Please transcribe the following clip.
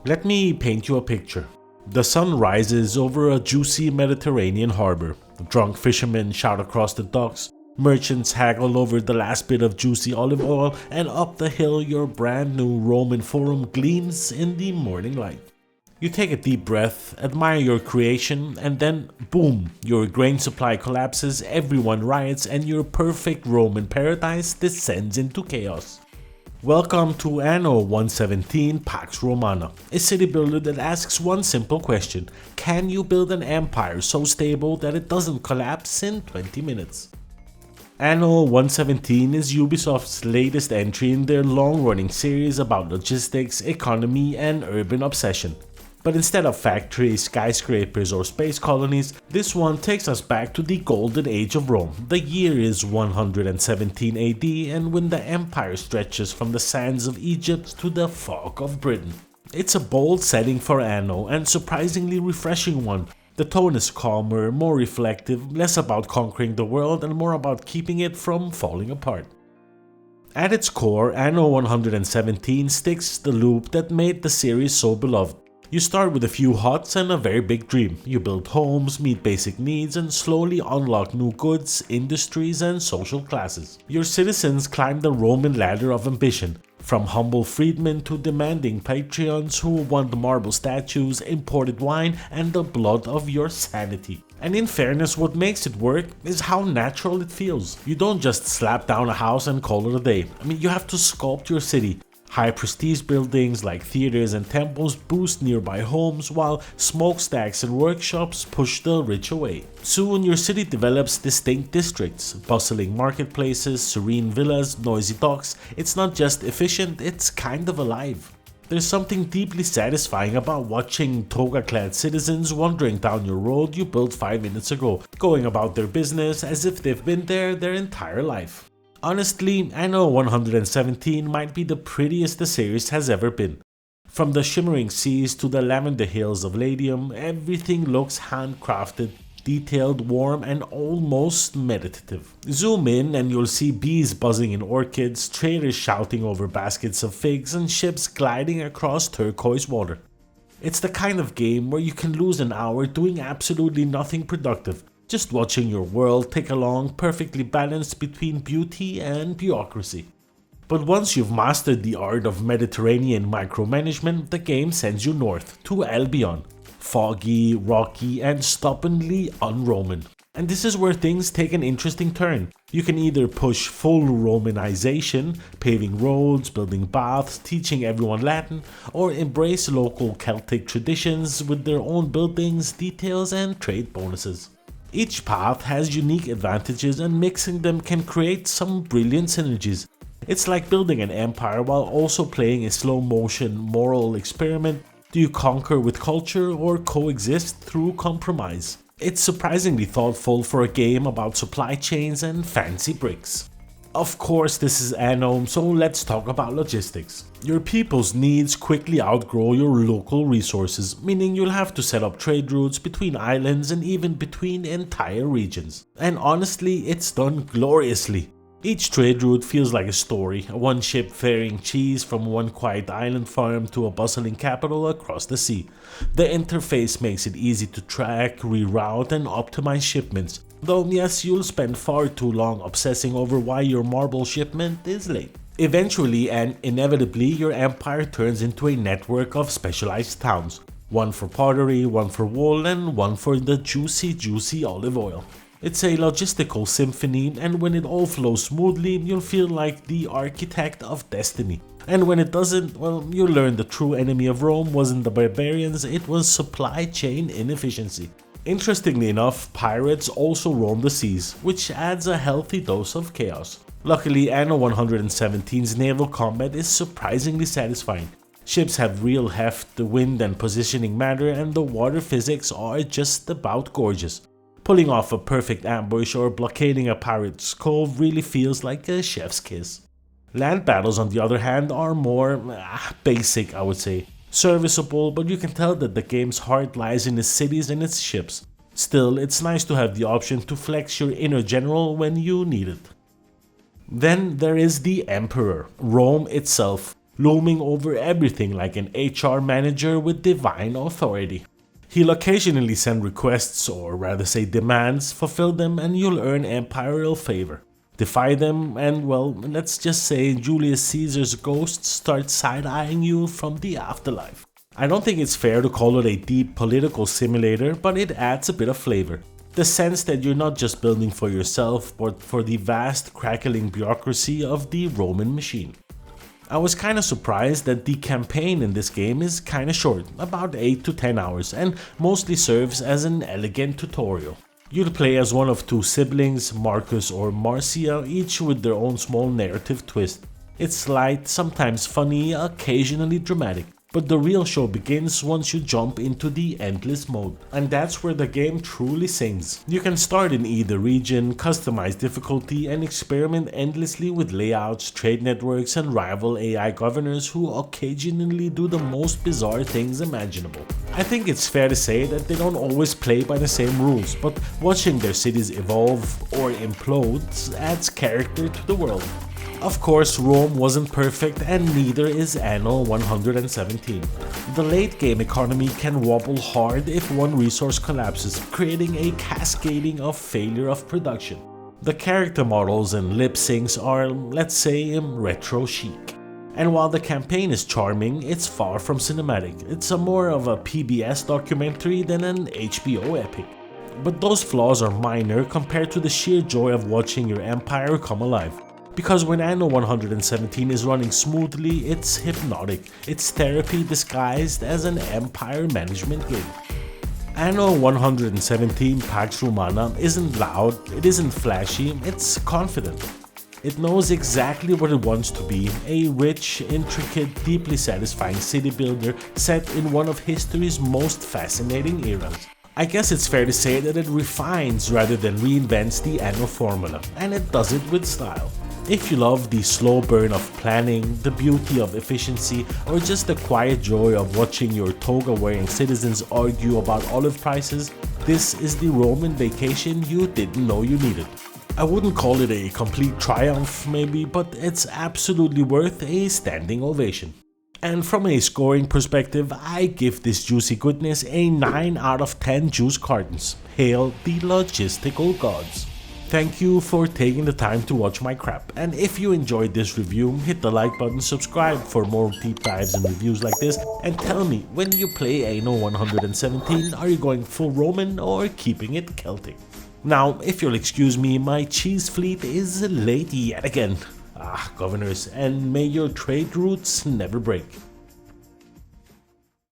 Let me paint you a picture. The sun rises over a juicy Mediterranean harbor. Drunk fishermen shout across the docks. Merchants haggle over the last bit of juicy olive oil, and up the hill your brand new Roman forum gleams in the morning light. You take a deep breath, admire your creation, and then boom, your grain supply collapses, everyone riots, and your perfect Roman paradise descends into chaos. Welcome to Anno 117 Pax Romana, a city builder that asks one simple question: can you build an empire so stable that it doesn't collapse in 20 minutes? Anno 117 is Ubisoft's latest entry in their long-running series about logistics, economy, and urban obsession. But instead of factories, skyscrapers, or space colonies, this one takes us back to the golden age of Rome. The year is 117 AD, and when the empire stretches from the sands of Egypt to the fog of Britain. It's a bold setting for Anno, and surprisingly refreshing one. The tone is calmer, more reflective, less about conquering the world and more about keeping it from falling apart. At its core, Anno 117 sticks the loop that made the series so beloved. You start with a few huts and a very big dream. You build homes, meet basic needs, and slowly unlock new goods, industries, and social classes. Your citizens climb the Roman ladder of ambition, from humble freedmen to demanding patrons who want marble statues, imported wine, and the blood of your sanity. And in fairness, what makes it work is how natural it feels. You don't just slap down a house and call it a day. You have to sculpt your city. High prestige buildings like theaters and temples boost nearby homes, while smokestacks and workshops push the rich away. Soon your city develops distinct districts, bustling marketplaces, serene villas, noisy docks. It's not just efficient, it's kind of alive. There's something deeply satisfying about watching toga-clad citizens wandering down your road you built 5 minutes ago, going about their business as if they've been there their entire life. Honestly, Anno 117 might be the prettiest the series has ever been. From the shimmering seas to the lavender hills of Latium, everything looks handcrafted, detailed, warm, and almost meditative. Zoom in and you'll see bees buzzing in orchids, traders shouting over baskets of figs, and ships gliding across turquoise water. It's the kind of game where you can lose an hour doing absolutely nothing productive, just watching your world tick along, perfectly balanced between beauty and bureaucracy. But once you've mastered the art of Mediterranean micromanagement, the game sends you north to Albian. Foggy, rocky, and stubbornly un-Roman. And this is where things take an interesting turn. You can either push full Romanization, paving roads, building baths, teaching everyone Latin, or embrace local Celtic traditions with their own buildings, details, and trade bonuses. Each path has unique advantages, and mixing them can create some brilliant synergies. It's like building an empire while also playing a slow-motion moral experiment. Do you conquer with culture or coexist through compromise? It's surprisingly thoughtful for a game about supply chains and fancy bricks. Of course, this is Anno, so let's talk about logistics. Your people's needs quickly outgrow your local resources, meaning you'll have to set up trade routes between islands and even between entire regions. And honestly, it's done gloriously. Each trade route feels like a story, one ship ferrying cheese from one quiet island farm to a bustling capital across the sea. The interface makes it easy to track, reroute, and optimize shipments. Though yes, you'll spend far too long obsessing over why your marble shipment is late. Eventually and inevitably, your empire turns into a network of specialized towns. One for pottery, one for wool, and one for the juicy olive oil. It's a logistical symphony, and when it all flows smoothly, you'll feel like the architect of destiny. And when it doesn't, well, you learn the true enemy of Rome wasn't the barbarians, it was supply chain inefficiency. Interestingly enough, pirates also roam the seas, which adds a healthy dose of chaos. Luckily, Anno 117's naval combat is surprisingly satisfying. Ships have real heft, the wind and positioning matter, and the water physics are just about gorgeous. Pulling off a perfect ambush or blockading a pirate's cove really feels like a chef's kiss. Land battles, on the other hand, are more basic, I would say. Serviceable, but you can tell that the game's heart lies in its cities and its ships. Still, it's nice to have the option to flex your inner general when you need it. Then there is the Emperor, Rome itself. looming over everything like an HR manager with divine authority. He'll occasionally send requests, or rather say demands, fulfill them and you'll earn imperial favor. Defy them and, well, let's just say Julius Caesar's ghost starts side-eyeing you from the afterlife. I don't think it's fair to call it a deep political simulator, but it adds a bit of flavor. The sense that you're not just building for yourself, but for the vast crackling bureaucracy of the Roman machine. I was kinda surprised that the campaign in this game is kinda short, about 8 to 10 hours, and mostly serves as an elegant tutorial. You'll play as one of two siblings, Marcus or Marcia, each with their own small narrative twist. It's light, sometimes funny, occasionally dramatic. But the real show begins once you jump into the endless mode, and that's where the game truly sings. You can start in either region, customize difficulty, and experiment endlessly with layouts, trade networks, and rival AI governors who occasionally do the most bizarre things imaginable. I think it's fair to say that they don't always play by the same rules, but watching their cities evolve or implode adds character to the world. Of course, Rome wasn't perfect, and neither is Anno 117. The late game economy can wobble hard if one resource collapses, creating a cascading of failure of production. The character models and lip syncs are, let's say, retro chic. And while the campaign is charming, it's far from cinematic. It's more of a PBS documentary than an HBO epic. But those flaws are minor compared to the sheer joy of watching your empire come alive. Because when Anno 117 is running smoothly, it's hypnotic. It's therapy disguised as an empire management game. Anno 117 Pax Romana isn't loud, it isn't flashy, it's confident. It knows exactly what it wants to be, a rich, intricate, deeply satisfying city builder set in one of history's most fascinating eras. I guess it's fair to say that it refines rather than reinvents the Anno formula, and it does it with style. If you love the slow burn of planning, the beauty of efficiency, or just the quiet joy of watching your toga-wearing citizens argue about olive prices, this is the Roman vacation you didn't know you needed. I wouldn't call it a complete triumph maybe, but it's absolutely worth a standing ovation. And from a scoring perspective, I give this juicy goodness a 9 out of 10 juice cartons. Hail the logistical gods. Thank you for taking the time to watch my crap, and if you enjoyed this review, hit the like button, subscribe for more deep dives and reviews like this, and tell me, when you play Anno 117, are you going full Roman or keeping it Celtic? Now, if you'll excuse me, my cheese fleet is late yet again. Governors, and may your trade routes never break.